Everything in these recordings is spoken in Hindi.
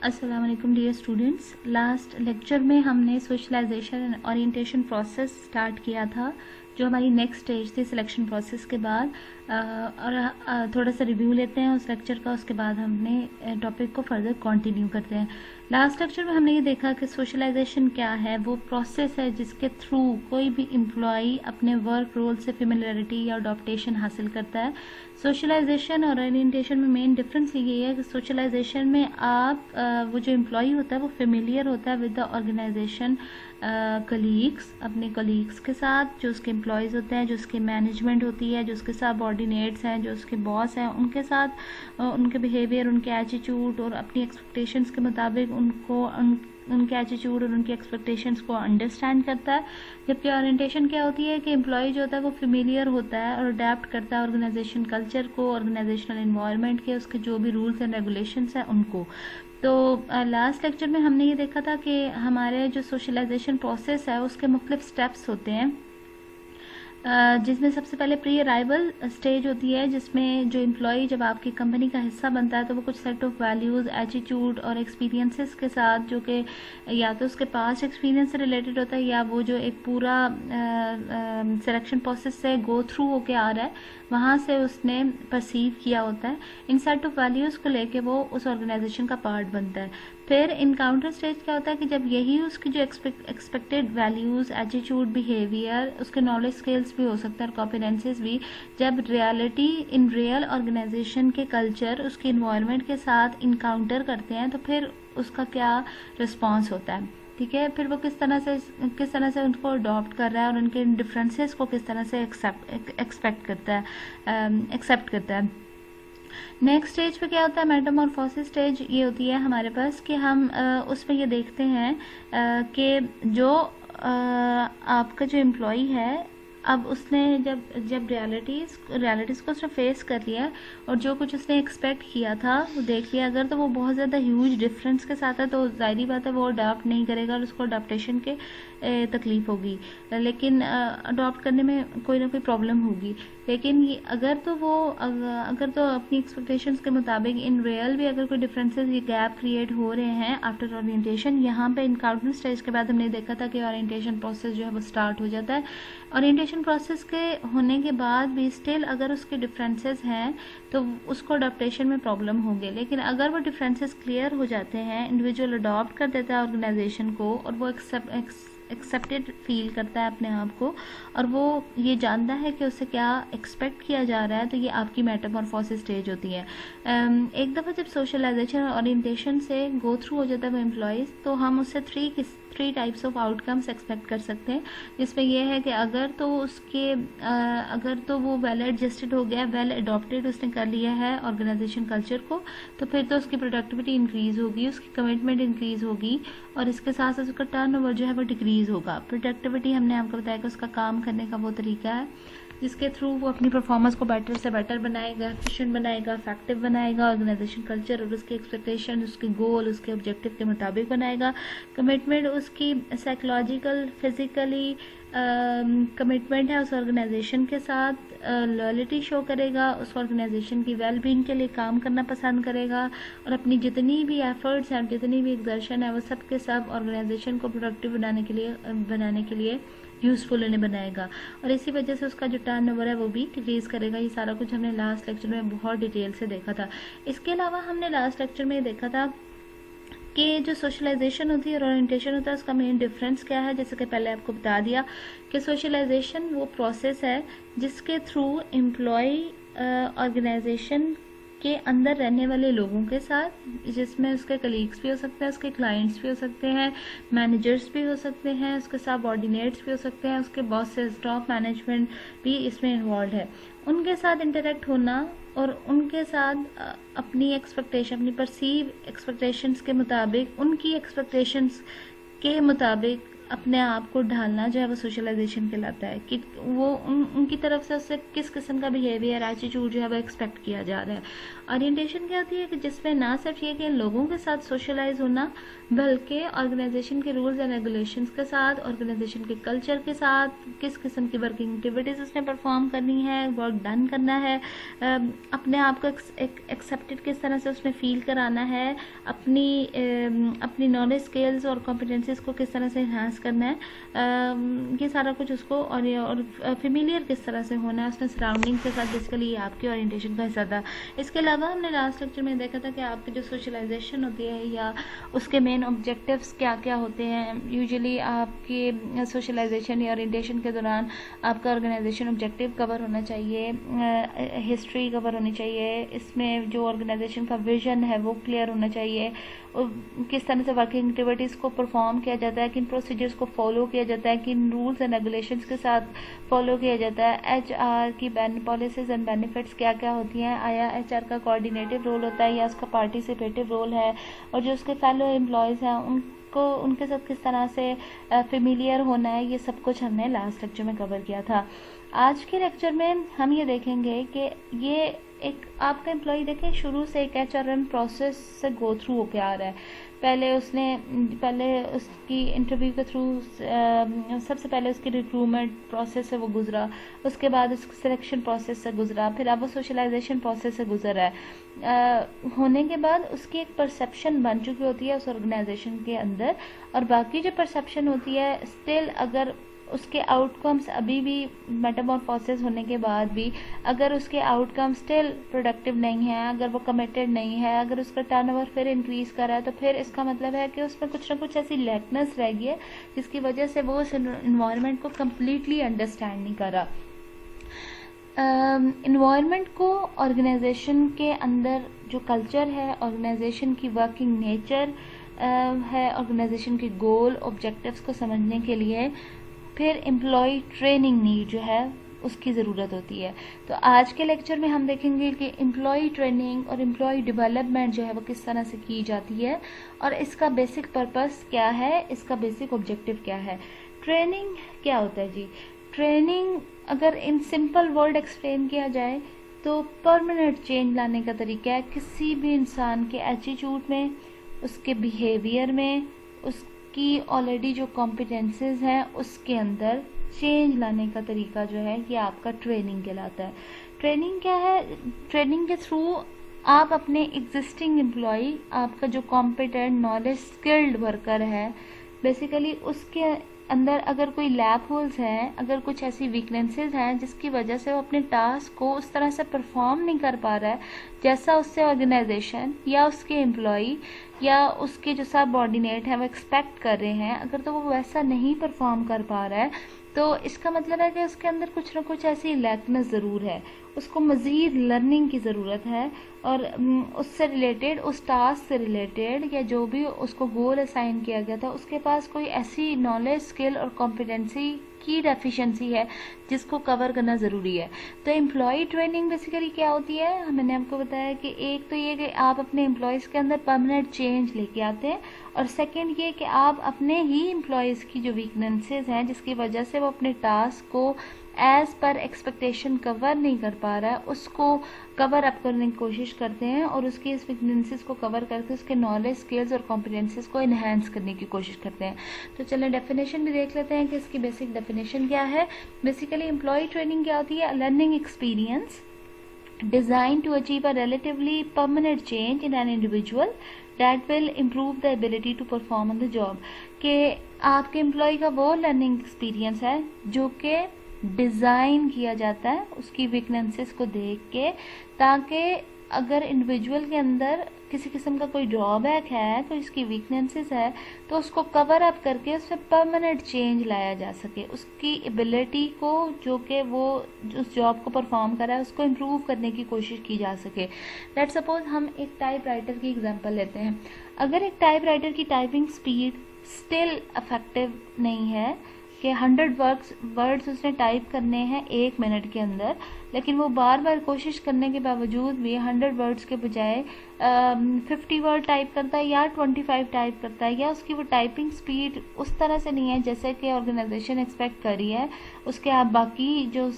अस्सलाम वालेकुम डियर स्टूडेंट्स। लास्ट लेक्चर में हमने socialisation and orientation process start किया था, जो हमारी नेक्स्ट स्टेज थी सिलेक्शन प्रोसेस के बाद। थोड़ा सा रिव्यू लेते हैं उस लेक्चर का, उसके बाद हमने टॉपिक को फर्दर कंटिन्यू करते हैं। लास्ट लेक्चर में हमने ये देखा कि सोशलाइजेशन क्या है। वो प्रोसेस है जिसके थ्रू कोई भी एम्प्लॉई अपने वर्क रोल से फेमिलियरिटी या अडॉप्टेशन हासिल करता है। सोशलाइजेशन और ओरिएंटेशन में मेन डिफरेंस ये है कि सोशलाइजेशन में आप वो जो एम्प्लॉई होता है वो फेमिलियर होता है विद द ऑर्गेनाइजेशन कलीग्स, अपने कलीग्स के साथ, जो उसके एम्प्लॉयज़ होते हैं, जो उसकी मैनेजमेंट होती है, जो उसके सबऑर्डिनेट्स हैं, जो उसके बॉस हैं, उनके साथ उनके बिहेवियर, उनके एटीट्यूड और अपनी एक्सपेक्टेशंस के मुताबिक उनके एटीट्यूड और उनकी एक्सपेक्टेशंस को अंडरस्टैंड करता है। जबकि ओरिएंटेशन क्या होती है कि एम्प्लॉय जो होता है वो फेमिलियर होता है और अडेप्ट करता है ऑर्गेनाइजेशन कल्चर को, ऑर्गेनाइजेशनल इन्वायरमेंट के, उसके जो भी रूल्स एंड रेगुलेशंस हैं उनको। तो लास्ट लेक्चर में हमने ये देखा था कि हमारे जो सोशलाइजेशन प्रोसेस है उसके मुख्तलिफ स्टेप्स होते हैं, जिसमें सबसे पहले प्री अराइवल स्टेज होती है, जिसमें जो एम्प्लॉय जब आपकी कंपनी का हिस्सा बनता है तो वो कुछ सेट ऑफ वैल्यूज़, एटीट्यूड और एक्सपीरियंसेस के साथ, जो कि या तो उसके पास्ट एक्सपीरियंस से रिलेटेड होता है या वो जो एक पूरा सिलेक्शन प्रोसेस से गो थ्रू होके आ रहा है वहाँ से उसने परसीव किया होता है। इन सेट ऑफ वैल्यूज़ को लेके वो उस ऑर्गेनाइजेशन का पार्ट बनता है। फिर इनकाउंटर स्टेज क्या होता है कि जब यही उसकी जो एक्सपेक्टेड वैल्यूज़, एटीट्यूड, बिहेवियर, उसके नॉलेज स्किल्स भी हो सकता है और कॉम्पिटेंसीज भी, जब रियलिटी इन रियल ऑर्गेनाइजेशन के कल्चर, उसके इन्वायरमेंट के साथ इनकाउंटर करते हैं तो फिर उसका क्या रिस्पॉन्स होता है। ठीक है, फिर वो किस तरह से उनको अडॉप्ट कर रहा है और उनके डिफरेंसेस को किस तरह से एक्सेप्ट करता है। नेक्स्ट स्टेज पे क्या होता है, मेटामॉर्फोसिस स्टेज ये होती है हमारे पास कि हम उसमें ये देखते हैं कि जो आपका जो एम्प्लॉई है, अब उसने जब रियलिटीज़ को उसने फेस कर लिया और जो कुछ उसने एक्सपेक्ट किया था वो देख लिया, अगर तो वो बहुत ज़्यादा ह्यूज डिफरेंस के साथ है तो जाहिर बात है वो अडॉप्ट नहीं करेगा और उसको अडॉप्टेशन के तकलीफ होगी, लेकिन अडॉप्ट करने में कोई ना कोई प्रॉब्लम होगी। लेकिन अगर तो अपनी एक्सपेक्टेशंस के मुताबिक इन रियल भी अगर कोई डिफरेंसेस, ये गैप क्रिएट हो रहे हैं आफ्टर ओरिएंटेशन, यहाँ पे इनकाउंटर स्टेज के बाद हमने देखा था कि ओरिएंटेशन प्रोसेस जो है वो स्टार्ट हो जाता है। ओरिएंटेशन प्रोसेस के होने के बाद भी स्टिल अगर उसके डिफरेंसेस हैं तो उसको अडॉप्टेशन में प्रॉब्लम होंगे, लेकिन अगर वो डिफरेंसेस क्लियर हो जाते हैं, इंडिविजुअल अडॉप्ट कर देता है ऑर्गेनाइजेशन को और वो एक्सेप्टेड फील करता है अपने आप को और वो ये जानता है कि उससे क्या एक्सपेक्ट किया जा रहा है, तो ये आपकी मेटामॉर्फोसिस स्टेज होती है। एक दफ़ा जब सोशलाइजेशन और ओरिएंटेशन से गो थ्रू हो जाता है वो एम्प्लॉयज़, तो हम उससे three types of outcomes expect कर सकते हैं, जिसमें यह है कि अगर तो वो वेल एडजस्टेड हो गया, वेल अडॉप्टेड उसने कर लिया है ऑर्गेनाइजेशन कल्चर को, तो फिर तो उसकी प्रोडक्टिविटी इंक्रीज होगी, उसकी कमिटमेंट इंक्रीज होगी और इसके साथ साथ उसका टर्नओवर जो है वो डिक्रीज होगा। प्रोडक्टिविटी हमने आपको बताया कि उसका काम करने का वो तरीका है जिसके थ्रू वो अपनी परफॉर्मेंस को बेटर से बेटर बनाएगा, एफिशिएंट बनाएगा, इफेक्टिव बनाएगा, ऑर्गेनाइजेशन कल्चर और उसके एक्सपेक्टेशन, उसके गोल, उसके ऑब्जेक्टिव के मुताबिक बनाएगा। कमिटमेंट उसकी साइकोलॉजिकल, फिजिकली कमिटमेंट है उस ऑर्गेनाइजेशन के साथ, लॉयल्टी शो करेगा, उस ऑर्गेनाइजेशन की वेलबींग के लिए काम करना पसंद करेगा और अपनी जितनी भी एफर्ट्स हैं, जितनी भी एक्सर्शन है, वो सब के सब ऑर्गेनाइजेशन को प्रोडक्टिव बनाने के लिए यूज़फुल उन्हें बनाएगा और इसी वजह से उसका जो टर्नओवर है वो भी डिक्रीज करेगा। ये सारा कुछ हमने लास्ट लेक्चर में बहुत डिटेल से देखा था। इसके अलावा हमने लास्ट लेक्चर में देखा था कि जो सोशलाइजेशन होती है और ओरिएंटेशन होता है उसका मेन डिफरेंस क्या है। जैसे कि पहले आपको बता दिया कि सोशलाइजेशन वो प्रोसेस है जिसके थ्रू एम्प्लॉय ऑर्गेनाइजेशन के अंदर रहने वाले लोगों के साथ, जिसमें उसके कलीग्स भी हो सकते हैं, उसके क्लाइंट्स भी हो सकते हैं, मैनेजर्स भी हो सकते हैं, उसके सबऑर्डिनेट्स भी हो सकते हैं, उसके बॉसेस, टॉप मैनेजमेंट भी इसमें इन्वॉल्व है, उनके साथ इंटरेक्ट होना और उनके साथ अपनी परसीव एक्सपेक्टेशंस के मुताबिक, उनकी एक्सपेक्टेशंस के मुताबिक अपने आप को ढालना जो है वो सोशलाइजेशन कहलाता है, कि वो उनकी तरफ से उससे किस किस्म का बिहेवियर एटीट्यूड जो है वो एक्सपेक्ट किया जा रहा है। ओरिएंटेशन क्या होती है कि जिसमें ना सिर्फ ये कि लोगों के साथ सोशलाइज होना, बल्कि ऑर्गेनाइजेशन के रूल्स एंड रेगुलेशंस के साथ, ऑर्गेनाइजेशन के कल्चर के साथ, किस किस्म की वर्किंग एक्टिविटीज़ उसने परफॉर्म करनी है, वर्क डन करना है, अपने आप को एक्सेप्टेड किस तरह से उसने फील कराना है, अपनी नॉलेज स्किल्स और कॉम्पिटेंसीज को किस तरह से इन्हांस करना है, ये सारा कुछ उसको, और फेमिलियर किस तरह से होना है उसने सराउंडिंग के साथ। बेसिकली ये आपकी ओरिएंटेशन का हिस्सा था। इसके अलावा हमने लास्ट लेक्चर में देखा था कि आपकी जो सोशलाइजेशन होती है या उसके मेन ऑब्जेक्टिव्स क्या क्या होते हैं। यूजुअली आपकी सोशलाइजेशन या ओरिएंटेशन के दौरान आपका ऑर्गेनाइजेशन ऑब्जेक्टिव कवर होना चाहिए, हिस्ट्री कवर होनी चाहिए, इसमें जो ऑर्गेनाइजेशन का विजन है वो क्लियर होना चाहिए, किस तरह से वर्किंग एक्टिविटीज़ को परफॉर्म किया जाता है, किन प्रोसीजर्स को फॉलो किया जाता है, किन रूल्स एंड रेगुलेशंस के साथ फॉलो किया जाता है, एचआर की पॉलिसीज एंड बेनिफिट्स क्या क्या होती हैं, आया एचआर का कोऑर्डिनेटिव रोल होता है या उसका पार्टिसिपेटिव रोल है, और जो उसके फेलो एम्प्लॉयज़ हैं उनको उनके साथ किस तरह से फेमिलियर होना है, ये सब कुछ हमने लास्ट लेक्चर में कवर किया था। आज के लेक्चर में हम ये देखेंगे कि ये एक आपका एम्प्लॉय देखें शुरू से एक एचआरएम प्रोसेस से गो थ्रू होके आ रहा है। पहले उसकी इंटरव्यू के थ्रू सबसे पहले उसकी रिक्रूटमेंट प्रोसेस से वो गुजरा, उसके बाद उसकी सिलेक्शन प्रोसेस से गुजरा, फिर अब वो सोशलाइजेशन प्रोसेस से गुजर रहा है। होने के बाद उसकी एक परसेप्शन बन चुकी होती है उस ऑर्गेनाइजेशन के अंदर, और बाकी जो परसेप्शन होती है स्टिल अगर उसके आउटकम्स अभी भी मेटामॉर्फोसिस होने के बाद भी अगर उसके आउटकम स्टिल प्रोडक्टिव नहीं है, अगर वो कमिटेड नहीं है, अगर उसका टर्नओवर फिर इंक्रीज कर रहा है, तो फिर इसका मतलब है कि उसमें कुछ ना कुछ ऐसी लैकनेस रह गई है जिसकी वजह से वो उस इन्वायरमेंट को कम्प्लीटली अंडरस्टैंड नहीं कर रहा। इन्वायरमेंट को ऑर्गेनाइजेशन के अंदर जो कल्चर है, ऑर्गेनाइजेशन की वर्किंग नेचर है, ऑर्गेनाइजेशन के गोल ऑब्जेक्टिव्स को समझने के लिए फिर एम्प्लॉय ट्रेनिंग नीड जो है उसकी ज़रूरत होती है। तो आज के लेक्चर में हम देखेंगे कि एम्प्लॉय ट्रेनिंग और एम्प्लॉय डेवलपमेंट जो है वो किस तरह से की जाती है और इसका बेसिक पर्पस क्या है, इसका बेसिक ऑब्जेक्टिव क्या है। ट्रेनिंग क्या होता है जी? ट्रेनिंग अगर इन सिंपल वर्ड एक्सप्लेन किया जाए तो परमानेंट चेंज लाने का तरीका है किसी भी इंसान के एटीट्यूड में, उसके बिहेवियर में, उसकी ऑलरेडी जो कॉम्पिटेंसेस हैं उसके अंदर चेंज लाने का तरीका जो है ये आपका ट्रेनिंग कहलाता है। ट्रेनिंग क्या है? ट्रेनिंग के थ्रू आप अपने एग्जिस्टिंग एम्प्लॉय, आपका जो कॉम्पिटेंट नॉलेज स्किल्ड वर्कर है, बेसिकली उसके अंदर अगर कोई लैप होल्स हैं, अगर कुछ ऐसी वीकनेसेस हैं जिसकी वजह से वो अपने टास्क को उस तरह से परफॉर्म नहीं कर पा रहा है जैसा उससे ऑर्गेनाइजेशन या उसके एम्प्लॉय या उसके जो सबऑर्डिनेट हैं वो एक्सपेक्ट कर रहे हैं, अगर तो वो वैसा नहीं परफॉर्म कर पा रहा है तो इसका मतलब है कि उसके अंदर कुछ ना कुछ ऐसी लैकनेस ज़रूर है, उसको मज़ीद लर्निंग की ज़रूरत है और उससे रिलेटेड, उस टास्क से रिलेटेड या जो भी उसको गोल असाइन किया गया था उसके पास कोई ऐसी नॉलेज, स्किल और कॉम्पिटेंसी की डेफिशिएंसी है जिसको कवर करना ज़रूरी है। तो एम्प्लॉय ट्रेनिंग बेसिकली क्या होती है? मैंने आपको बताया कि एक तो ये कि आप अपने एम्प्लॉयज़ के अंदर परमानेंट चेंज लेके आते हैं और सेकंड ये कि आप अपने ही एम्प्लॉयज़ की जो वीकनेसेस हैं जिसकी वजह से वो अपने टास्क को एज पर एक्सपेक्टेशन कवर नहीं कर पा रहा है उसको कवर अप करने की कोशिश करते हैं और उसकी इस वीकनेसेस को कवर करके उसके नॉलेज, स्किल्स और कॉम्पिटेंसेस को इन्हांस करने की कोशिश करते हैं। तो चलें डेफिनेशन भी देख लेते हैं कि इसकी बेसिक डेफिनेशन क्या है। बेसिकली एम्प्लॉय ट्रेनिंग क्या होती है? Learning experience designed to achieve a relatively permanent change in an individual that will improve the ability to perform on the job। कि आपके एम्प्लॉय का वो लर्निंग एक्सपीरियंस है जो कि डिज़ाइन किया जाता है उसकी वीकनेसेस को देख के, ताकि अगर इंडिविजुअल के अंदर किसी किस्म का कोई ड्रॉबैक है, कोई इसकी वीकनेसेस है, तो उसको कवर अप करके उससे परमानेंट चेंज लाया जा सके, उसकी एबिलिटी को जो कि वो उस जॉब को परफॉर्म कर रहा है उसको इम्प्रूव करने की कोशिश की जा सके। लेट्स सपोज हम एक टाइप राइटर की एग्जांपल लेते हैं। अगर एक टाइप राइटर की टाइपिंग स्पीड स्टिल इफेक्टिव नहीं है कि 100 वर्ड्स उसने टाइप करने हैं 1 मिनट के अंदर, लेकिन वो बार बार कोशिश करने के बावजूद भी 100 वर्ड्स के बजाय 50 वर्ड टाइप करता है या 25 टाइप करता है, या उसकी वो टाइपिंग स्पीड उस तरह से नहीं है जैसे कि ऑर्गेनाइजेशन एक्सपेक्ट कर रही है उसके आप बाकी जो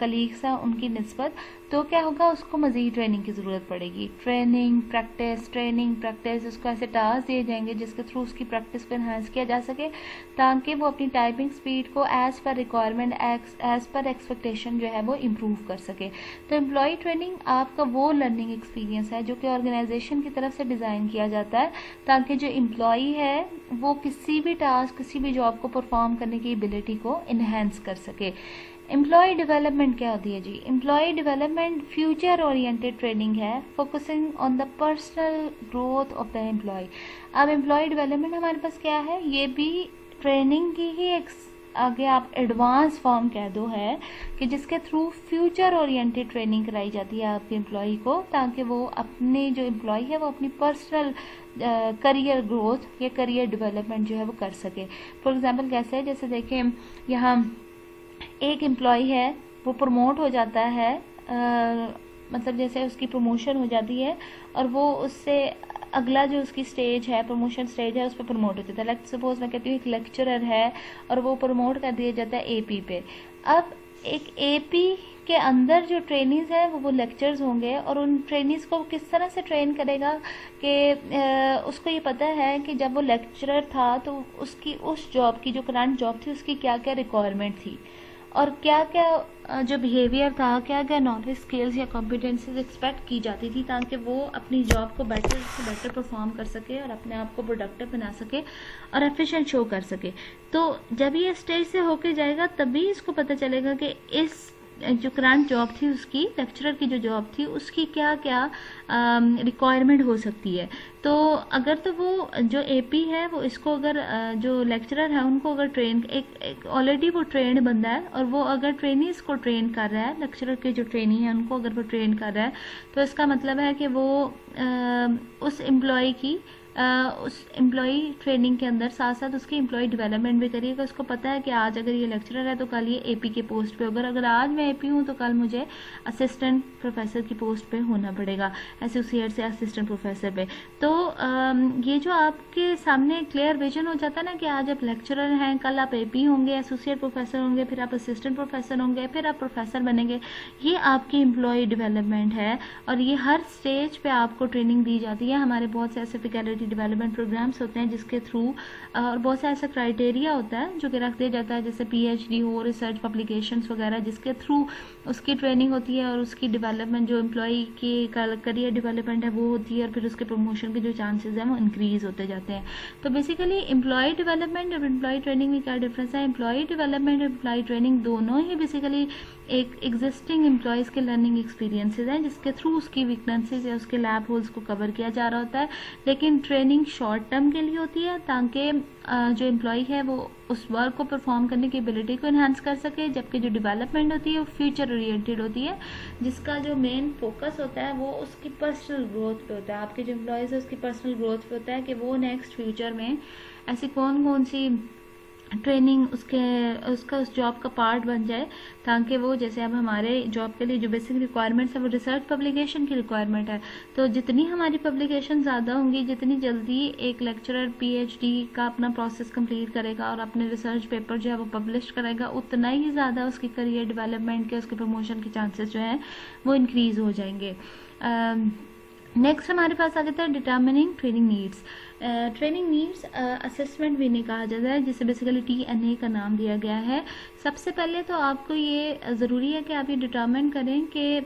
कलीग्स हैं उनकी निस्बत, तो क्या होगा, उसको मज़ीद ट्रेनिंग की ज़रूरत पड़ेगी। ट्रेनिंग प्रैक्टिस, उसको ऐसे टास्क दिए जाएंगे जिसके थ्रू उसकी प्रैक्टिस को इन्हांस किया जा सके ताकि वो अपनी टाइपिंग स्पीड को as per requirement as per expectation जो है वो इम्प्रूव कर सके। तो एम्प्लॉय ट्रेनिंग आपका वो लर्निंग एक्सपीरियंस है जो कि ऑर्गेनाइजेशन की तरफ से डिज़ाइन किया जाता है ताकि जो एम्प्लॉई है वो किसी भी टास्क, किसी भी जॉब को परफॉर्म करने की एबिलिटी को इन्हेंस कर सके। एम्प्लॉय डेवलपमेंट क्या होती है जी? Employee development future oriented training है, focusing on the personal growth of the employee. अब एम्प्लॉय डेवलपमेंट हमारे पास क्या है, ये भी ट्रेनिंग की ही एक आगे आप एडवांस फॉर्म कह दो है कि जिसके थ्रू फ्यूचर ओरिएंटेड ट्रेनिंग कराई जाती है आपके एम्प्लॉय को ताकि वो अपने जो एम्प्लॉय है वो अपनी पर्सनल करियर ग्रोथ या करियर डेवलपमेंट जो है वो कर सके। फॉर एग्जांपल कैसे, जैसे देखें यहाँ एक एम्प्लॉय है वो प्रमोट हो जाता है, मतलब जैसे उसकी प्रमोशन हो जाती है और वो उससे अगला जो उसकी स्टेज है, प्रमोशन स्टेज है, उस पर प्रमोट हो जाता है। लेट्स सपोज मैं कहती हूँ एक लेक्चरर है और वो प्रमोट कर दिया जाता है एपी पे। अब एक एपी के अंदर जो ट्रेनीज है वो लेक्चर्स होंगे और उन ट्रेनीज को किस तरह से ट्रेन करेगा कि उसको ये पता है कि जब वो लेक्चरर था तो उसकी उस जॉब की, जो करंट जॉब थी, उसकी क्या क्या रिक्वायरमेंट थी और क्या क्या जो बिहेवियर था, क्या क्या नॉलेज, स्किल्स या कॉम्पिटेंसीज एक्सपेक्ट की जाती थी ताकि वो अपनी जॉब को बेटर से बेटर परफॉर्म कर सके और अपने आप को प्रोडक्टिव बना सके और एफिशिएंट शो कर सके। तो जब ये स्टेज से होके जाएगा तभी इसको पता चलेगा कि इस जो करंट जॉब थी उसकी, लेक्चरर की जो जॉब थी उसकी क्या क्या रिक्वायरमेंट हो सकती है। तो अगर तो वो जो एपी है वो इसको अगर जो लेक्चरर है उनको अगर ट्रेन एक ऑलरेडी वो ट्रेंड बंदा है और वो अगर ट्रेनी इसको ट्रेन कर रहा है, लेक्चरर के जो ट्रेनी है उनको अगर वो ट्रेन कर रहा है तो इसका मतलब है कि वो उस एम्प्लॉय की उस एम्प्लॉय ट्रेनिंग के अंदर साथ साथ उसकी एम्प्लॉय डेवलपमेंट भी करिएगा। उसको पता है कि आज अगर ये लेक्चरर है तो कल ये एपी के पोस्ट पे होगा, अगर आज मैं एपी हूँ तो कल मुझे असिस्टेंट प्रोफेसर की पोस्ट पे होना पड़ेगा, एसोसिएट से असिस्टेंट प्रोफेसर पे। तो ये जो आपके सामने क्लियर विजन हो जाता है ना कि आज आप लेक्चरर हैं, कल आप एपी होंगे, एसोसिएट प्रोफेसर होंगे, फिर आप असिस्टेंट प्रोफेसर होंगे, फिर आप प्रोफेसर बनेंगे, ये आपकी एम्प्लॉय डेवलपमेंट है और ये हर स्टेज पे आपको ट्रेनिंग दी जाती है। हमारे बहुत से ऐसे फैकल्टी डेवलपमेंट प्रोग्राम्स होते हैं जिसके थ्रू और बहुत सा ऐसा क्राइटेरिया होता है जो कि रख दिया जाता है, जैसे पीएचडी हो, रिसर्च पब्लिकेशंस वगैरह, जिसके थ्रू उसकी ट्रेनिंग होती है और उसकी डेवलपमेंट, जो एम्प्लॉय की करियर डेवलपमेंट है वो होती है और फिर उसके प्रमोशन के जो चांसेस हैं वो इंक्रीज होते जाते हैं। तो बेसिकली एम्प्लॉय डेवलपमेंट और एम्प्लॉय ट्रेनिंग में क्या डिफरेंस है? एम्प्लॉय डेवलपमेंट और एम्प्लॉय ट्रेनिंग दोनों ही बेसिकली एक एग्जिस्टिंग एम्प्लॉयज़ के लर्निंग एक्सपीरियंसेस हैं जिसके थ्रू उसकी वीकनेसेस या उसके लैब होल्स को कवर किया जा रहा होता है। लेकिन ट्रेनिंग शॉर्ट टर्म के लिए होती है ताकि जो एम्प्लॉय है वो उस वर्क को परफॉर्म करने की एबिलिटी को इन्हांस कर सके, जबकि जो डेवलपमेंट होती है वो फ्यूचर ओरिएंटेड होती है जिसका जो मेन फोकस होता है वो उसकी पर्सनल ग्रोथ पे होता है। आपके जो एम्प्लॉयज़ है उसकी पर्सनल ग्रोथ पे होता है कि वो नेक्स्ट फ्यूचर में ऐसी कौन कौन सी ट्रेनिंग उसका उस जॉब का पार्ट बन जाए ताकि वो, जैसे अब हमारे जॉब के लिए जो बेसिक रिक्वायरमेंट्स है वो रिसर्च पब्लिकेशन की रिक्वायरमेंट है, तो जितनी हमारी पब्लिकेशन ज़्यादा होंगी, जितनी जल्दी एक लेक्चरर पीएचडी का अपना प्रोसेस कंप्लीट करेगा और अपने रिसर्च पेपर जो है वो पब्लिश करेगा, उतना ही ज़्यादा उसकी करियर डेवलपमेंट के, उसके प्रमोशन के चांसेस जो हैं वो इंक्रीज़ हो जाएंगे। नेक्स्ट हमारे पास आ जाता है determining training needs. Training needs assessment भी नहीं कहा जाता है, जिसे बेसिकली TNA का नाम दिया गया है। सबसे पहले तो आपको ये ज़रूरी है कि आप ये डिटर्मिन करें कि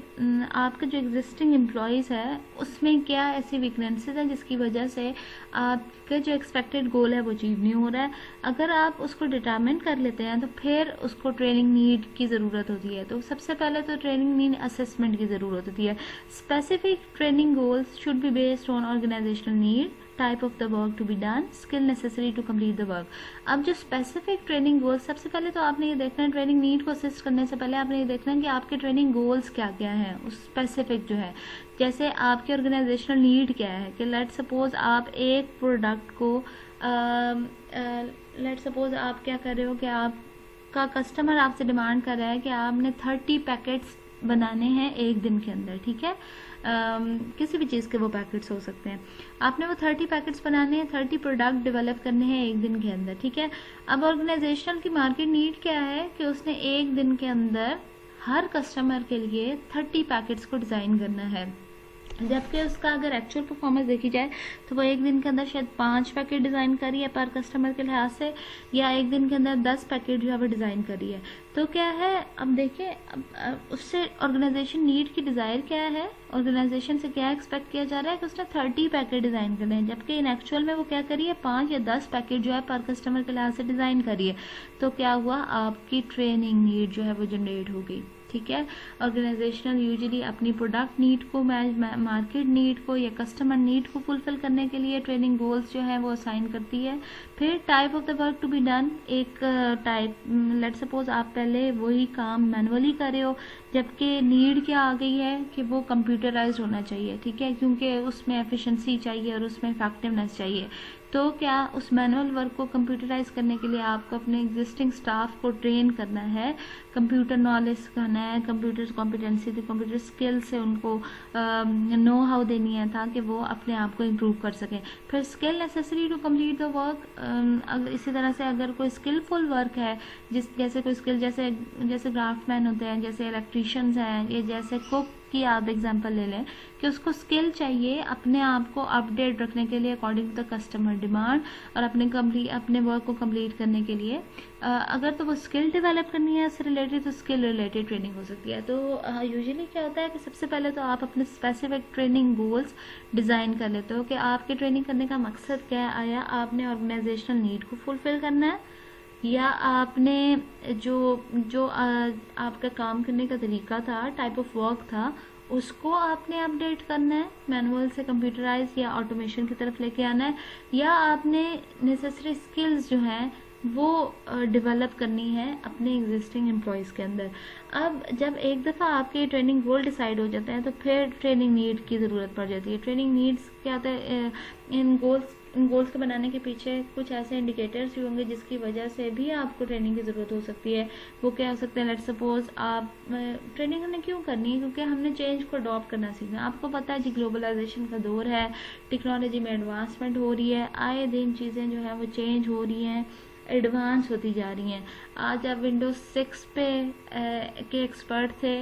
आपके जो एग्जिस्टिंग एम्प्लॉयज़ है उसमें क्या ऐसी वीकनेसेस हैं जिसकी वजह से आपका जो एक्सपेक्टेड गोल है वो अचीव नहीं हो रहा है। अगर आप उसको डिटर्मिन कर लेते हैं तो फिर उसको ट्रेनिंग नीड की ज़रूरत होती है। तो सबसे पहले तो ट्रेनिंग नीड असेसमेंट की ज़रूरत होती है। Specific training goals should be based on organisational need, type of the work to be done, skill necessary to complete the work. अब जो स्पेसिफिक ट्रेनिंग गोल्स, सबसे पहले तो आपने ये देखना है, ट्रेनिंग नीड को असिस्ट करने से पहले आपने ये देखना है कि आपके ट्रेनिंग गोल्स क्या क्या हैं, उस स्पेसिफिक जो है, जैसे आपकी ऑर्गेनाइजेशनल नीड क्या है कि लेट सपोज आप एक प्रोडक्ट को लेट सपोज आप क्या कर रहे हो कि आपका कस्टमर आपसे डिमांड कर रहा है कि आपने 30 पैकेट्स बनाने हैं एक दिन के अंदर, ठीक है। किसी भी चीज़ के वो पैकेट्स हो सकते हैं। आपने वो 30 पैकेट्स बनाने हैं, 30 प्रोडक्ट डेवलप करने हैं एक दिन के अंदर, ठीक है। अब ऑर्गेनाइजेशनल की मार्केट नीड क्या है कि उसने एक दिन के अंदर हर कस्टमर के लिए 30 पैकेट्स को डिज़ाइन करना है, जबकि उसका अगर एक्चुअल परफॉर्मेंस देखी जाए तो वो एक दिन के अंदर शायद 5 पैकेट डिज़ाइन करी है पर कस्टमर के लिहाज से, या एक दिन के अंदर 10 पैकेट जो है वो डिज़ाइन करी है। तो क्या है, अब देखिए, उससे ऑर्गेनाइजेशन नीड की डिज़ायर क्या है, ऑर्गेनाइजेशन से क्या एक्सपेक्ट किया जा रहा है कि उसने 30 पैकेट डिज़ाइन करने हैं, जबकि इन एक्चुअल में वो क्या करी है, 5 या 10 पैकेट जो है पर कस्टमर के लिहाज से डिज़ाइन करी है। तो क्या हुआ, आपकी ट्रेनिंग नीड जो है वो जनरेट हो गई, ठीक है। ऑर्गेनाइजेशनल यूजुअली अपनी प्रोडक्ट नीड को, मार्केट नीड को या कस्टमर नीड को फुलफिल करने के लिए ट्रेनिंग गोल्स जो है वो असाइन करती है। फिर type of the work to be done, एक टाइप, लेट सपोज आप पहले वही काम मैनुअली कर रहे हो, जबकि नीड क्या आ गई है कि वो कंप्यूटराइज्ड होना चाहिए, ठीक है, क्योंकि उसमें एफिशिएंसी चाहिए और उसमें इफेक्टिवनेस चाहिए। तो क्या उस मैनुअल वर्क को कंप्यूटराइज करने के लिए आपको अपने एग्जिस्टिंग स्टाफ को ट्रेन करना है, कंप्यूटर नॉलेज सिखाना है, कंप्यूटर कॉम्पिटेंसी, कंप्यूटर स्किल से उनको नो हाउ देनी है ताकि वो अपने आप को इम्प्रूव कर सकें। फिर skill necessary to complete the work, इसी तरह से अगर कोई स्किलफुल वर्क है, जैसे कोई स्किल, जैसे ड्राफ्टमैन होते हैं, जैसे इलेक्ट्रीशियंस हैं, या जैसे कुक की आप एग्जांपल ले लें कि उसको स्किल चाहिए अपने आप को अपडेट रखने के लिए according to the customer demand और अपने वर्क को कंप्लीट करने के लिए, अगर तो वो स्किल डेवलप करनी है उससे रिलेटेड तो स्किल रिलेटेड ट्रेनिंग हो सकती है। तो यूजुअली क्या होता है कि सबसे पहले तो आप अपने स्पेसिफिक ट्रेनिंग गोल्स डिज़ाइन कर लेते हो कि आपके ट्रेनिंग करने का मकसद क्या है, आया आपने ऑर्गेनाइजेशनल नीड को फुलफिल करना है या आपने जो आपका काम करने का तरीका था, टाइप ऑफ वर्क था, उसको आपने अपडेट करना है, मैनुअल से कंप्यूटराइज या ऑटोमेशन की तरफ लेके आना है, या आपने नेसेसरी स्किल्स जो हैं वो डेवलप करनी है अपने एग्जिस्टिंग एम्प्लॉयज़ के अंदर। अब जब एक दफ़ा आपके ट्रेनिंग गोल डिसाइड हो जाते हैं तो फिर ट्रेनिंग नीड की ज़रूरत पड़ जाती है। ट्रेनिंग नीड्स क्या होता है, इन गोल्स को बनाने के पीछे कुछ ऐसे इंडिकेटर्स भी होंगे जिसकी वजह से भी आपको ट्रेनिंग की ज़रूरत हो सकती है। वो क्या हो सकते हैं, लेट सपोज आप ट्रेनिंग हमने क्यों करनी है, क्योंकि हमने चेंज को अडॉप्ट करना सीखना है। आपको पता है जी ग्लोबलाइजेशन का दौर है, टेक्नोलॉजी में एडवांसमेंट हो रही है, आए दिन चीज़ें जो है वो चेंज हो रही हैं, एडवांस होती जा रही हैं। आज आप विंडोज 6 पे के एक्सपर्ट थे,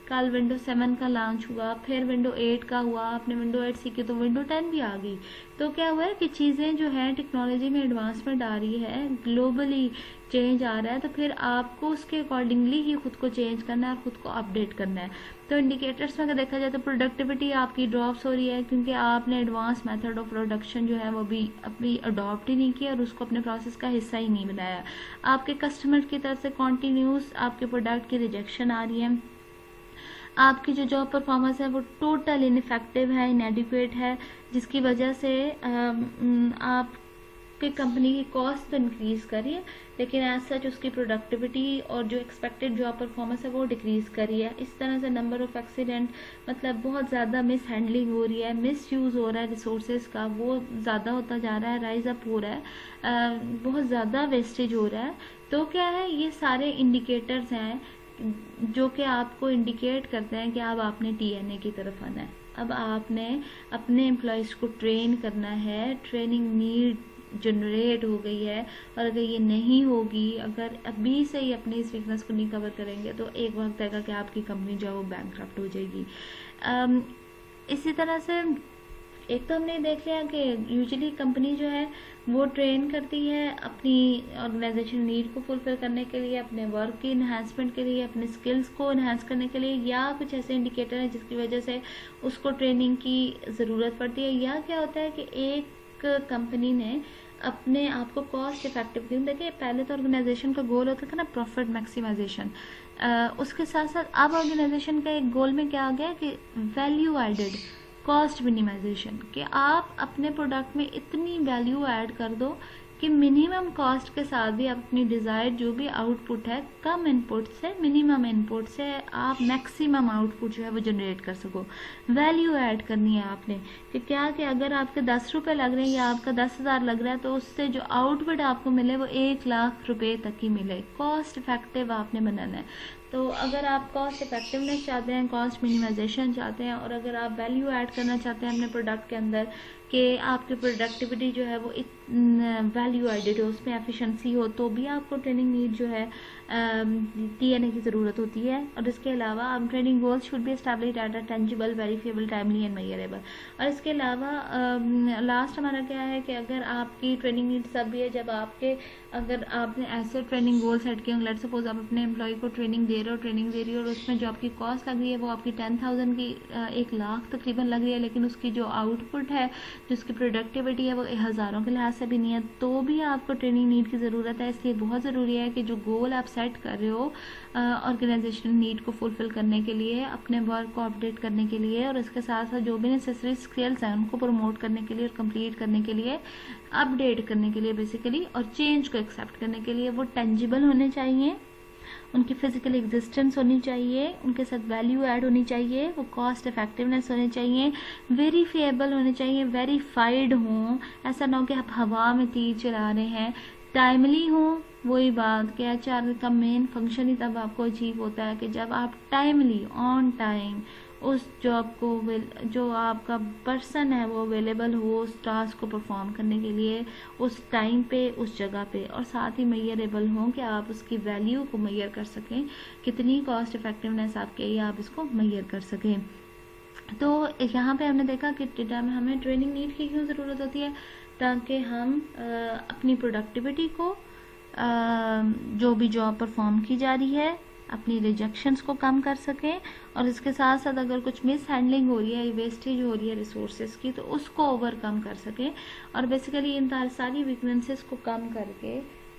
कल विंडो 7 का लॉन्च हुआ, फिर विंडो 8 का हुआ, आपने विंडो 8 सीखी तो विंडो 10 भी आ गई। तो क्या हुआ है कि चीज़ें जो है टेक्नोलॉजी में एडवांसमेंट आ रही है, ग्लोबली चेंज आ रहा है, तो फिर आपको उसके अकॉर्डिंगली ही खुद को चेंज करना है और खुद को अपडेट करना है। तो इंडिकेटर्स में अगर देखा जाए तो प्रोडक्टिविटी आपकी ड्रॉप्स हो रही है क्योंकि आपने एडवांस मेथड ऑफ प्रोडक्शन जो है वो भी अभी अडॉप्ट ही नहीं किया और उसको अपने प्रोसेस का हिस्सा ही नहीं बनाया। आपके कस्टमर की तरफ से कॉन्टीन्यूस आपके प्रोडक्ट की रिजेक्शन आ रही है, आपकी जो जॉब परफॉर्मेंस है वो टोटल इनफेक्टिव है, इनएडिक्वेट है, जिसकी वजह से आपकी कंपनी की कॉस्ट तो इंक्रीज करी है लेकिन एज सच उसकी प्रोडक्टिविटी और जो एक्सपेक्टेड जॉब परफॉर्मेंस है वो डिक्रीज करी है। इस तरह से नंबर ऑफ एक्सीडेंट, मतलब बहुत ज़्यादा मिस हैंडलिंग हो रही है, मिस यूज़ हो रहा है रिसोर्सेज का, वो ज़्यादा होता जा रहा है, राइज अप हो रहा है, बहुत ज़्यादा वेस्टेज हो रहा है। तो क्या है, ये सारे इंडिकेटर्स हैं जो कि आपको इंडिकेट करते हैं कि अब आपने टीएनए की तरफ आना है। अब आपने अपने एम्प्लॉयज़ को ट्रेन करना है, ट्रेनिंग नीड जनरेट हो गई है, और अगर ये नहीं होगी, अगर अभी से ही अपनी इस वीकनेस को नहीं कवर करेंगे तो एक वक्त आएगा कि आपकी कंपनी जो है वो बैंकक्रप्ट हो जाएगी। इसी तरह से एक तो हमने देख लिया कि यूजुअली कंपनी जो है वो ट्रेन करती है अपनी ऑर्गेनाइजेशन नीड को फुलफिल करने के लिए, अपने वर्क की इन्हांसमेंट के लिए, अपने स्किल्स को इन्हांस करने के लिए, या कुछ ऐसे इंडिकेटर हैं जिसकी वजह से उसको ट्रेनिंग की ज़रूरत पड़ती है। या क्या होता है कि एक कंपनी ने अपने आप को कॉस्ट इफेक्टिव क्यों, देखिए पहले तो ऑर्गेनाइजेशन का गोल होता था ना प्रॉफिट मैक्सिमाइजेशन, उसके साथ साथ अब ऑर्गेनाइजेशन का एक गोल में क्या आ गया कि वैल्यू एडेड कॉस्ट मिनिमाइजेशन, कि आप अपने प्रोडक्ट में इतनी वैल्यू ऐड कर दो कि मिनिमम कॉस्ट के साथ भी आप अपनी डिज़ायर्ड जो भी आउटपुट है, कम इनपुट से, मिनिमम इनपुट से आप मैक्सिमम आउटपुट जो है वो जनरेट कर सको। वैल्यू ऐड करनी है आपने कि क्या कि अगर आपके 10 रुपये लग रहे हैं या आपका 10,000 लग रहा है तो उससे जो आउटपुट आपको मिले वो 1 लाख रुपए तक ही मिले। कॉस्ट इफेक्टिव आपने बनाना है। तो अगर आप कॉस्ट इफेक्टिवनेस चाहते हैं, कॉस्ट मिनिमाइजेशन चाहते हैं, और अगर आप वैल्यू ऐड करना चाहते हैं अपने प्रोडक्ट के अंदर कि आपकी प्रोडक्टिविटी जो है वो वैल्यू एडेड हो, उसमें एफिशिएंसी हो, तो भी आपको ट्रेनिंग नीड जो है टीएनए की ज़रूरत होती है। और इसके अलावा training goals should B established at a tangible, verifiable, timely and measurable. और इसके अलावा लास्ट हमारा क्या है कि अगर आपकी ट्रेनिंग नीड सब भी है जब आपके, अगर आपने ऐसे ट्रेनिंग गोल सेट किए, लेट्स सपोज आप अपने एम्प्लॉय को ट्रेनिंग दे रही हो और उसमें जो आपकी कॉस्ट लग रही है वो आपकी 10,000 की 1 लाख तकरीबन लग रही है, लेकिन उसकी जो आउटपुट है, जो उसकी प्रोडक्टिविटी है वो हज़ारों के लिहाज से भी नहीं है, तो भी आपको ट्रेनिंग नीड की ज़रूरत है। इसलिए बहुत ज़रूरी है कि जो गोल आप सेट कर रहे हो ऑर्गेनाइजेशन नीड को फुलफिल करने के लिए, अपने वर्क को अपडेट करने के लिए, और इसके साथ साथ जो भी नेसेसरी स्किल्स हैं उनको प्रमोट करने के लिए और कंप्लीट करने के लिए, अपडेट करने के लिए बेसिकली, और चेंज को एक्सेप्ट करने के लिए, वो टेंजिबल होने चाहिए, उनकी फिजिकल एग्जिस्टेंस होनी चाहिए, उनके साथ वैल्यू ऐड होनी चाहिए, वो कॉस्ट इफेक्टिवनेस होनी चाहिए, वेरीफिएबल होने चाहिए, वेरीफाइड हों। ऐसा ना हो कि आप हवा में तीर चला रहे हैं, टाइमली हो। वही बात कि एचआर का मेन फंक्शन ही तब आपको अचीव होता है कि जब आप टाइमली, ऑन टाइम उस जॉब को, जो आपका पर्सन है वो अवेलेबल हो उस टास्क को परफॉर्म करने के लिए, उस टाइम पे, उस जगह पे, और साथ ही मेजरेबल हो कि आप उसकी वैल्यू को मेजर कर सकें, कितनी कॉस्ट इफेक्टिवनेस आपके, या आप इसको मेजर कर सकें। तो यहाँ पे हमने देखा कि डेटा में हमें ट्रेनिंग नीड की क्यों ज़रूरत होती है, ताकि हम अपनी प्रोडक्टिविटी को, जो भी जॉब परफॉर्म की जा रही है, अपनी रिजेक्शंस को कम कर सकें, और इसके साथ साथ अगर कुछ मिस हैंडलिंग हो रही है, वेस्टेज हो रही है रिसोर्सेज की, तो उसको ओवरकम कर सकें, और बेसिकली इन सारी वीकनेसेस को कम करके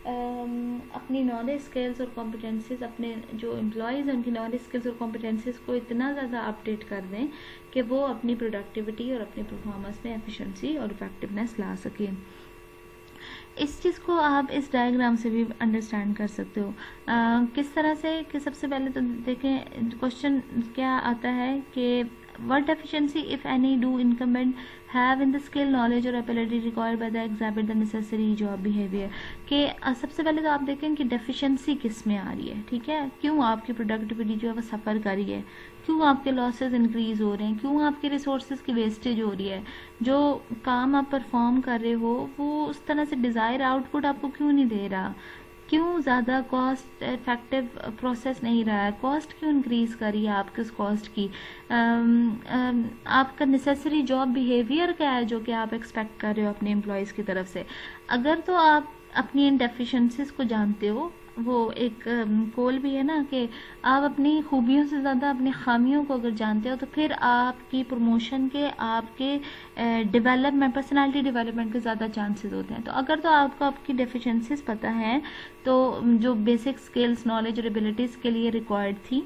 अपनी नॉलेज स्किल्स और कॉम्पिटेंसीज, अपने जो एम्प्लॉयज़ हैं उनकी नॉलेज स्किल्स और कॉम्पिटेंसीज को इतना ज़्यादा अपडेट कर दें कि वो अपनी प्रोडक्टिविटी और अपनी परफॉर्मेंस में एफिशिएंसी और इफेक्टिवनेस ला सकें। इस चीज़ को आप इस डायग्राम से भी अंडरस्टैंड कर सकते हो। किस तरह से, कि सबसे पहले तो देखें क्वेश्चन क्या आता है कि what deficiency if any do incumbent have in the skill, knowledge or ability required by the exhibit the necessary job behavior। कि सबसे पहले तो आप देखें कि डेफिशिएंसी किस में आ रही है, ठीक है, क्यों आपकी प्रोडक्टिविटी जो है वो सफ़र कर रही है, क्यों आपके लॉसेस इंक्रीज हो रहे हैं, क्यों आपके रिसोर्सेज की वेस्टेज हो रही है, जो काम आप परफॉर्म कर रहे हो वो उस तरह से डिज़ायर आउटपुट आपको क्यों नहीं दे रहा, क्यों ज़्यादा कॉस्ट इफेक्टिव प्रोसेस नहीं रहा है, कॉस्ट क्यों इंक्रीज करी है आपके उस कॉस्ट की, आपका नेसेसरी जॉब बिहेवियर क्या है जो कि आप एक्सपेक्ट कर रहे हो अपने एम्प्लॉयज़ की तरफ से। अगर तो आप अपनी इन डेफिशिएंसीज को जानते हो, वो एक कोल भी है ना कि आप अपनी खूबियों से ज़्यादा अपनी खामियों को अगर जानते हो, तो फिर आपकी प्रमोशन के, आपके डेवलपमेंट, पर्सनालिटी डेवलपमेंट के ज़्यादा चांसेस होते हैं। तो अगर तो आपको आपकी डेफिशिएंसीज पता है, तो जो बेसिक स्किल्स, नॉलेज और एबिलिटीज़ के लिए रिक्वायर्ड थी,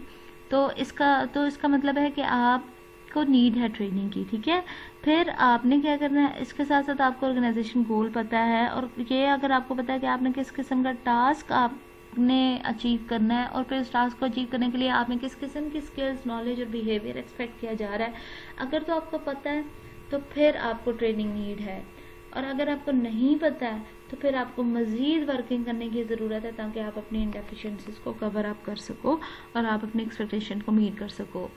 तो इसका मतलब है कि आपको नीड है ट्रेनिंग की, ठीक है। फिर आपने क्या करना है, इसके साथ साथ आपको ऑर्गेनाइजेशन गोल पता है, और ये अगर आपको पता है कि आपने किस किस्म का टास्क आपने अचीव करना है, और फिर उस टास्क को अचीव करने के लिए आपने किस किस्म की स्किल्स, नॉलेज और बिहेवियर एक्सपेक्ट किया जा रहा है, अगर तो आपको पता है तो फिर आपको ट्रेनिंग नीड है। और अगर आपको नहीं पता है तो फिर आपको मज़ीद वर्किंग करने की ज़रूरत है, ताकि आप अपनी इन डेफिशिएंसीज को कवर अप कर सको और आप अपनी एक्सपेक्टेशन को मीट कर सको।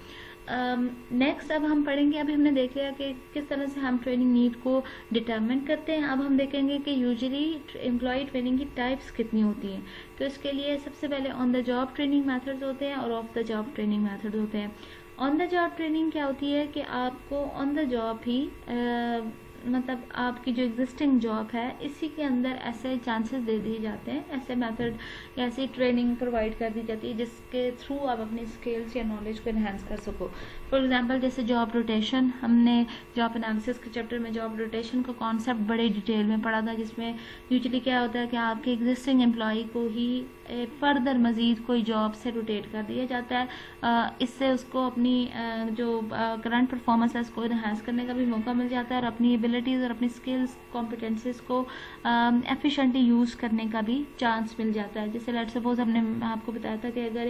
नेक्स्ट अब हम पढ़ेंगे, अभी हमने देख लिया कि किस तरह से हम ट्रेनिंग नीड को डिटरमिन करते हैं। अब हम देखेंगे कि यूजुअली एम्प्लॉय ट्रेनिंग की टाइप्स कितनी होती हैं। तो इसके लिए सबसे पहले on the job training methods होते हैं और of the job training method होते हैं। ऑन द जॉब ट्रेनिंग क्या होती है कि आपको ऑन द जॉब ही मतलब आपकी जो एग्जिस्टिंग जॉब है इसी के अंदर ऐसे चांसेस दे दिए जाते हैं, ऐसे मेथड या ऐसी ट्रेनिंग प्रोवाइड कर दी जाती है जिसके थ्रू आप अपनी स्किल्स या नॉलेज को इन्हांस कर सको। फॉर एग्जांपल जैसे जॉब रोटेशन, हमने जॉब एनालिसिस के चैप्टर में जॉब रोटेशन का कॉन्सेप्ट बड़े डिटेल में पढ़ा था, जिसमें यूजुअली क्या होता है कि आपके एग्जिस्टिंग एम्प्लॉय को ही फर्दर मज़ीद कोई जॉब से रोटेट कर दिया जाता है। इससे उसको अपनी जो करंट परफॉर्मेंस है उसको इन्हांस करने का भी मौका मिल जाता है और अपनी एबिलिटीज़ और अपनी स्किल्स, कॉम्पिटेंसीज को एफिशिएंटली यूज़ करने का भी चांस मिल जाता है। जैसे लेट्स सपोज हमने आपको बताया था कि अगर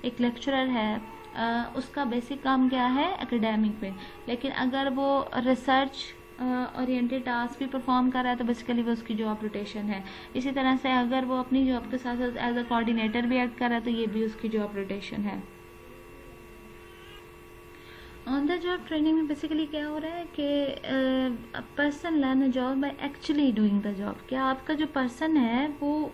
एक लेक्चरर है, उसका बेसिक काम क्या है एकेडमिक में, लेकिन अगर वो रिसर्च ओरिएंटेड टास्क भी परफॉर्म कर रहा है तो बेसिकली वो उसकी जॉब रोटेशन है। इसी तरह से अगर वो अपनी जॉब के साथ साथ एज अ कोऑर्डिनेटर भी एक्ट कर रहा है तो ये भी उसकी जॉब रोटेशन है। ऑन द जॉब ट्रेनिंग में बेसिकली क्या हो रहा है कि person learn a job by actually doing the job. क्या आपका जो पर्सन है वो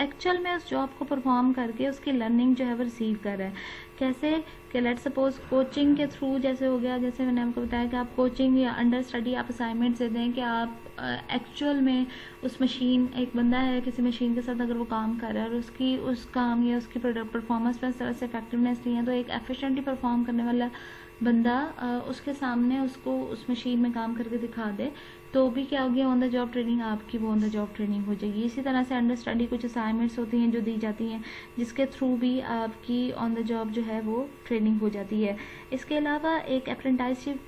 एक्चुअल में उस जॉब को परफॉर्म करके उसकी लर्निंग जो है वो रिसीव कर रहा है। कैसे कि लेट सपोज कोचिंग के थ्रू जैसे हो गया, जैसे मैंने आपको बताया कि आप कोचिंग या अंडर स्टडी आप असाइनमेंट्स देते हैं कि आप एक्चुअल में उस मशीन, एक बंदा है किसी मशीन के साथ अगर वो काम कर रहा है और उसकी उस काम या उसकी प्रोडक्ट परफॉर्मेंस पर इस तरह से इफेक्टिवनेस नहीं है तो एक एफिशिएंटली परफॉर्म करने वाला बंदा उसके सामने उसको उस मशीन में काम करके दिखा दे तो भी क्या होगी, ऑन द जॉब ट्रेनिंग आपकी वो ऑन द जॉब ट्रेनिंग हो जाएगी। इसी तरह से अंडर स्टडी कुछ असाइनमेंट्स होती हैं जो दी जाती हैं जिसके थ्रू भी आपकी ऑन द जॉब जो है वो ट्रेनिंग हो जाती है। इसके अलावा एक अप्रेंटाइसशिप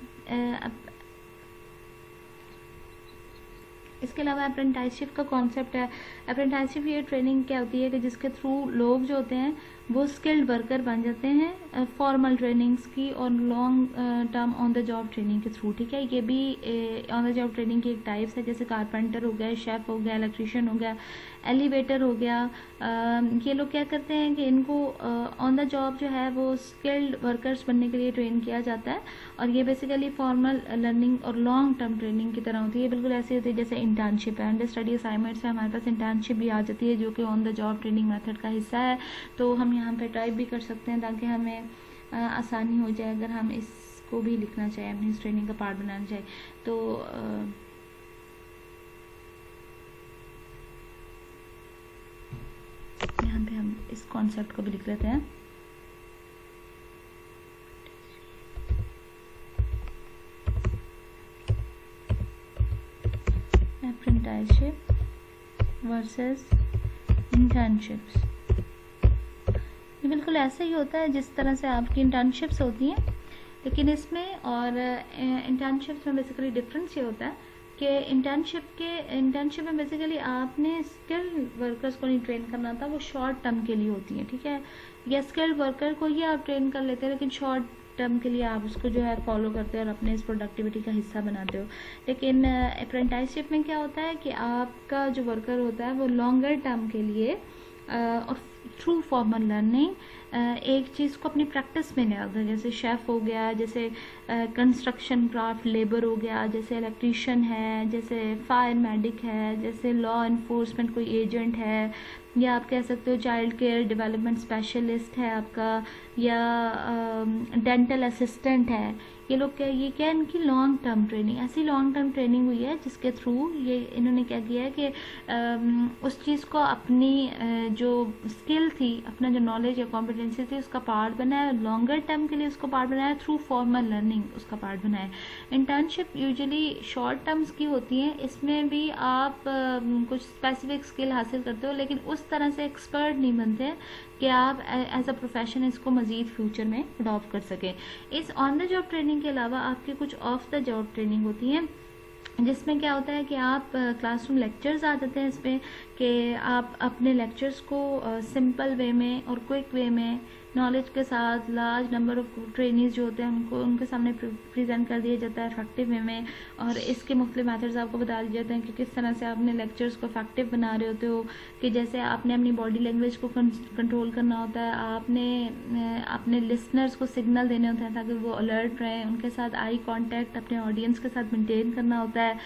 का कॉन्सेप्ट है। अप्रेंटाइसशिप ये ट्रेनिंग क्या होती है कि जिसके थ्रू लोग जो होते हैं वो स्किल्ड वर्कर बन जाते हैं फॉर्मल ट्रेनिंग्स की और long term on the job training के थ्रू। ठीक है, ये भी ऑन द जॉब ट्रेनिंग की एक टाइप्स है, जैसे कारपेंटर हो गया, शेफ हो गया, इलेक्ट्रिशियन हो गया, एलिवेटर हो गया। ये लोग क्या करते हैं कि इनको ऑन द जॉब जो है वो स्किल्ड वर्कर्स बनने के लिए ट्रेन किया जाता है और ये बेसिकली फॉर्मल लर्निंग और लॉन्ग टर्म ट्रेनिंग की तरह होती है। बिल्कुल ऐसी होती है जैसे इंटर्नशिप है। अंडर स्टडी असाइनमेंट्स में हमारे पास इंटर्नशिप भी आ जाती है जो कि on the job training method का हिस्सा है। तो हम यहाँ पे टाइप भी कर सकते हैं ताकि हमें आसानी हो जाए अगर हम इसको भी लिखना चाहें, अपनी इस ट्रेनिंग का पार्ट बनाना चाहें तो यहाँ पे हम इस कॉन्सेप्ट को भी लिख लेते हैं। Apprenticeship versus internships. ये बिल्कुल ऐसा ही होता है जिस तरह से आपकी इंटर्नशिप्स होती हैं, लेकिन इसमें और इंटर्नशिप्स में बेसिकली डिफरेंस ये होता है कि इंटर्नशिप में बेसिकली आपने स्किल्ड वर्कर्स को नहीं ट्रेन करना था, वो शॉर्ट टर्म के लिए होती है। ठीक है, या स्किल्ड वर्कर को ही आप ट्रेन कर लेते हैं लेकिन शॉर्ट टर्म के लिए आप उसको जो है फॉलो करते हो और अपने इस प्रोडक्टिविटी का हिस्सा बनाते हो। लेकिन अप्रेंटिसशिप में क्या होता है कि आपका जो वर्कर होता है वो लॉन्गर टर्म के लिए और थ्रू फॉर्मल लर्निंग एक चीज़ को अपनी प्रैक्टिस में ले आता है। जैसे शेफ़ हो गया, जैसे कंस्ट्रक्शन क्राफ्ट लेबर हो गया, जैसे इलेक्ट्रीशियन है, जैसे फायर मेडिक है, जैसे लॉ इन्फोर्समेंट कोई एजेंट है, या आप कह सकते हो चाइल्ड केयर डेवलपमेंट स्पेशलिस्ट है आपका, या डेंटल असिस्टेंट है। ये लोग क्या है इनकी लॉन्ग टर्म ट्रेनिंग, ऐसी लॉन्ग टर्म ट्रेनिंग हुई है जिसके थ्रू ये इन्होंने क्या किया है कि उस चीज़ को अपनी जो स्किल थी, अपना जो नॉलेज या कॉम्पिटेंसी थी उसका पार्ट बनाया, लॉन्गर टर्म के लिए उसको पार्ट बनाया, थ्रू फॉर्मल लर्निंग उसका पार्ट बनाया। इंटर्नशिप यूजुअली शॉर्ट टर्म्स की होती हैं, इसमें भी आप कुछ स्पेसिफिक स्किल हासिल करते हो लेकिन उस तरह से एक्सपर्ट नहीं बनते कि आप एज अ प्रोफेशन इसको मज़ीद फ्यूचर में अडॉप्ट कर सकें। इस ऑन द जॉब ट्रेनिंग के अलावा आपकी कुछ ऑफ द जॉब ट्रेनिंग होती है जिसमें क्या होता है कि आप क्लासरूम लेक्चर्स आ जाते हैं इसमें कि आप अपने लेक्चर्स को सिंपल वे में और क्विक वे में नॉलेज के साथ लार्ज नंबर ऑफ ट्रेनीज जो होते हैं उनको उनके सामने प्रेजेंट कर दिया जाता है इफेक्टिव वे में, और इसके मुख्तलिफ मेथड्स आपको बता दिए जाते हैं कि किस तरह से आप अपने लेक्चर्स को इफेक्टिव बना रहे होते हो। कि जैसे आपने अपनी बॉडी लैंग्वेज को कंट्रोल करना होता है, आपने अपने लिसनर्स को सिग्नल देने होते हैं ताकि वो अलर्ट रहें, उनके साथ आई कॉन्टैक्ट अपने ऑडियंस के साथ मेंटेन करना होता है,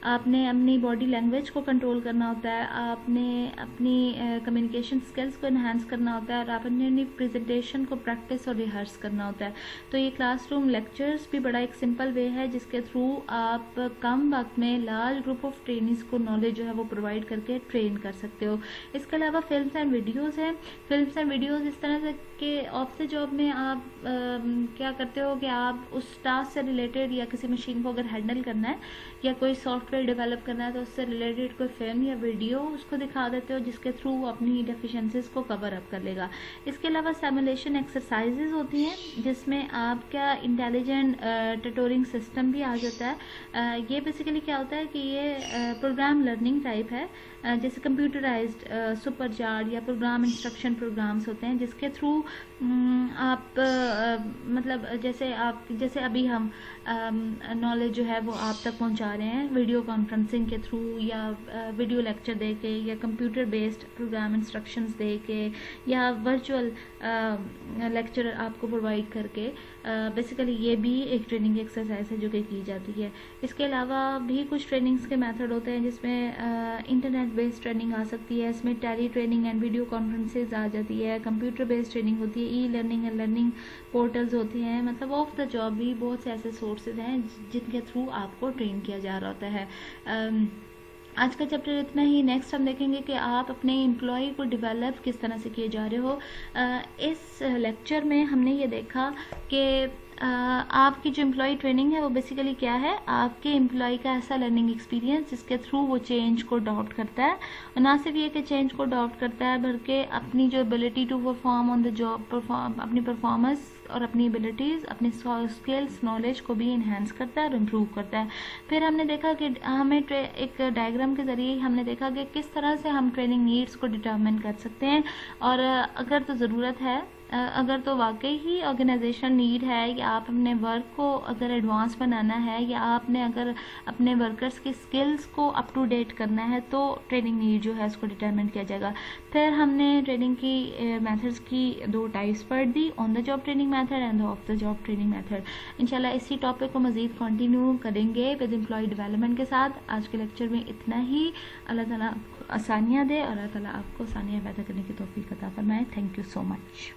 आपने अपनी बॉडी लैंग्वेज को कंट्रोल करना होता है, आपने अपनी कम्युनिकेशन स्किल्स को इन्हांस करना होता है, और आपने अपनी प्रेजेंटेशन को प्रैक्टिस और रिहर्स करना होता है। तो ये क्लासरूम लेक्चर्स भी बड़ा एक सिंपल वे है जिसके थ्रू आप कम वक्त में लार्ज ग्रुप ऑफ ट्रेनिंग्स को नॉलेज जो है वो प्रोवाइड करके ट्रेन कर सकते हो। इसके अलावा फिल्म्स एंड वीडियोज़ हैं। फिल्म्स एंड वीडियोज़ इस तरह से कि ऑफ द जॉब में आप क्या करते हो कि आप उस टास्क से रिलेटेड या किसी मशीन को अगर हैंडल करना है या कोई सॉफ्टवेयर डेवलप करना है तो उससे रिलेटेड कोई फिल्म या वीडियो उसको दिखा देते हो जिसके थ्रू वो अपनी डेफिशिएंसीज को कवर अप कर लेगा। इसके अलावा सिमुलेशन एक्सरसाइजेज होती हैं जिसमें आपका इंटेलिजेंट ट्यूटोरिंग सिस्टम भी आ जाता है। ये बेसिकली क्या होता है कि ये प्रोग्राम लर्निंग टाइप है, जैसे कंप्यूटराइज्ड सुपरचार्ट या प्रोग्राम इंस्ट्रक्शन प्रोग्राम्स होते हैं जिसके थ्रू आप मतलब जैसे अभी हम नॉलेज जो है वो आप तक पहुंचा रहे हैं वीडियो कॉन्फ्रेंसिंग के थ्रू या वीडियो लेक्चर दे के या कंप्यूटर बेस्ड प्रोग्राम इंस्ट्रक्शंस दे के या वर्चुअल लेक्चर आपको प्रोवाइड करके, बेसिकली ये भी एक ट्रेनिंग एक्सरसाइज है जो कि की जाती है। इसके अलावा भी कुछ ट्रेनिंग्स के मेथड होते हैं जिसमें इंटरनेट बेस्ड ट्रेनिंग आ सकती है, इसमें tele training and video conferences आ जाती है, कंप्यूटर बेस्ड ट्रेनिंग होती है, e learning and learning portals होते हैं, मतलब ऑफ द जॉब भी बहुत से ऐसे सोर्सेज हैं जिनके थ्रू आपको ट्रेन किया जा रहा होता है। आज का चैप्टर इतना ही। नेक्स्ट हम देखेंगे कि आप अपने एम्प्लॉय को डेवलप किस तरह से किए जा रहे हो। इस लेक्चर में हमने ये देखा कि आपकी जो एम्प्लॉय ट्रेनिंग है वो बेसिकली क्या है, आपके एम्प्लॉय का ऐसा लर्निंग एक्सपीरियंस जिसके थ्रू वो चेंज को अडॉप्ट करता है, और ना सिर्फ ये कि चेंज को अडॉप्ट करता है बल्कि अपनी जो ability to perform on the job, अपनी परफॉर्मेंस और अपनी एबिलिटीज़, अपनी स्किल्स, नॉलेज को भी इन्हेंस करता है और इम्प्रूव करता है। फिर हमने देखा कि हमें एक डायग्राम के ज़रिए हमने देखा कि किस तरह से हम ट्रेनिंग नीड्स को डिटरमिन कर सकते हैं, और अगर तो ज़रूरत है, अगर तो वाकई ही ऑर्गेनाइजेशनल नीड है कि आप अपने वर्क को अगर एडवांस बनाना है या आपने अगर अपने वर्कर्स की स्किल्स को अप टू डेट करना है तो ट्रेनिंग नीड जो है उसको डिटरमिन किया जाएगा। फिर हमने ट्रेनिंग की मेथड्स की 2 टाइप्स पढ़ दी, on the job training method and off the job training method. इंशाल्लाह इसी टॉपिक को मज़ीद कंटिन्यू करेंगे विद एम्प्लॉय डेवलपमेंट के साथ। आज के लेक्चर में इतना ही। अल्लाह ताला आपको आसानियाँ दे और अल्लाह ताला आपको आसानियाँ पैदा करने की तौफीक अता फरमाए। Thank you so much.